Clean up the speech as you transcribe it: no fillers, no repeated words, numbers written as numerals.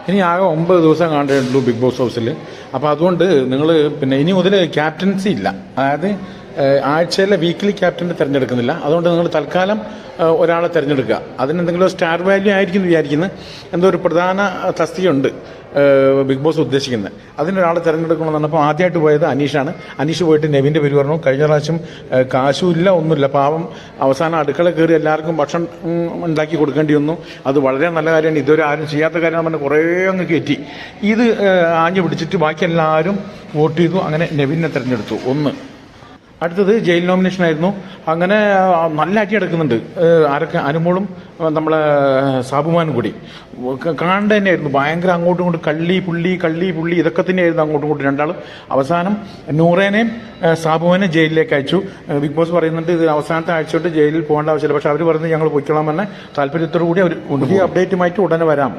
ഇനി ആകെ 9 ദിവസം കണ്ടിട്ടുള്ളൂ ബിഗ് ബോസ് ഹൗസിൽ. അപ്പോൾ അതുകൊണ്ട് നിങ്ങൾ പിന്നെ ഇനി മുതൽ ക്യാപ്റ്റൻസി ഇല്ല. അതായത് ആഴ്ചയിലെ വീക്കിലി ക്യാപ്റ്റനെ തിരഞ്ഞെടുക്കുന്നില്ല. അതുകൊണ്ട് നിങ്ങൾ തൽക്കാലം ഒരാളെ തിരഞ്ഞെടുക്കുക. അതിനെന്തെങ്കിലും സ്റ്റാർ വാല്യൂ ആയിരിക്കും വിചാരിക്കുന്നത്. എന്തോ ഒരു പ്രധാന തസ്തികയുണ്ട് ബിഗ് ബോസ് ഉദ്ദേശിക്കുന്നത്. അതിനൊരാളെ തിരഞ്ഞെടുക്കണമെന്ന് പറഞ്ഞപ്പോൾ ആദ്യമായിട്ട് പോയത് അനീഷാണ്. അനീഷ് പോയിട്ട് നെവിൻ്റെ പേര് പറഞ്ഞു. കഴിഞ്ഞ പ്രാവശ്യം കാശുമില്ല, ഒന്നുമില്ല, പാവം അവസാനം അടുക്കള കയറി എല്ലാവർക്കും ഭക്ഷണം ഉണ്ടാക്കി കൊടുക്കേണ്ടി വന്നു. അത് വളരെ നല്ല കാര്യമാണ്. ഇതുവരെ ആരും ചെയ്യാത്ത കാര്യം പറഞ്ഞാൽ കുറേ അങ്ങ് കയറ്റി. ഇത് ആഞ്ഞു പിടിച്ചിട്ട് ബാക്കി എല്ലാവരും വോട്ട് ചെയ്തു. അങ്ങനെ നെവിനെ തിരഞ്ഞെടുത്തു. അടുത്തത് ജയിൽ നോമിനേഷൻ ആയിരുന്നു. അങ്ങനെ നല്ല അടി നടക്കുന്നുണ്ട്. ആരൊക്കെ? അനുമോളും നമ്മളെ സാബുമാനും കൂടി കാണേണ്ട തന്നെയായിരുന്നു. ഭയങ്കര അങ്ങോട്ടും ഇങ്ങോട്ടും കള്ളി പുള്ളി ഇതൊക്കെ തന്നെയായിരുന്നു അങ്ങോട്ടും ഇങ്ങോട്ടും രണ്ടാളും. അവസാനം നൂറേനെയും സാബുമാനെയും ജയിലിലേക്ക് അയച്ചു. ബിഗ് ബോസ് പറയുന്നുണ്ട് ഇത് അവസാനത്തെ ആഴ്ച തൊട്ട് ജയിലിൽ പോകേണ്ട ആവശ്യമില്ല. പക്ഷെ അവർ പറയുന്നത് ഞങ്ങൾ പൊയ്ക്കൊള്ളാൻ തന്നെ താല്പര്യത്തോടു കൂടി അവർ പുതിയ അപ്ഡേറ്റുമായിട്ട് ഉടനെ വരാം.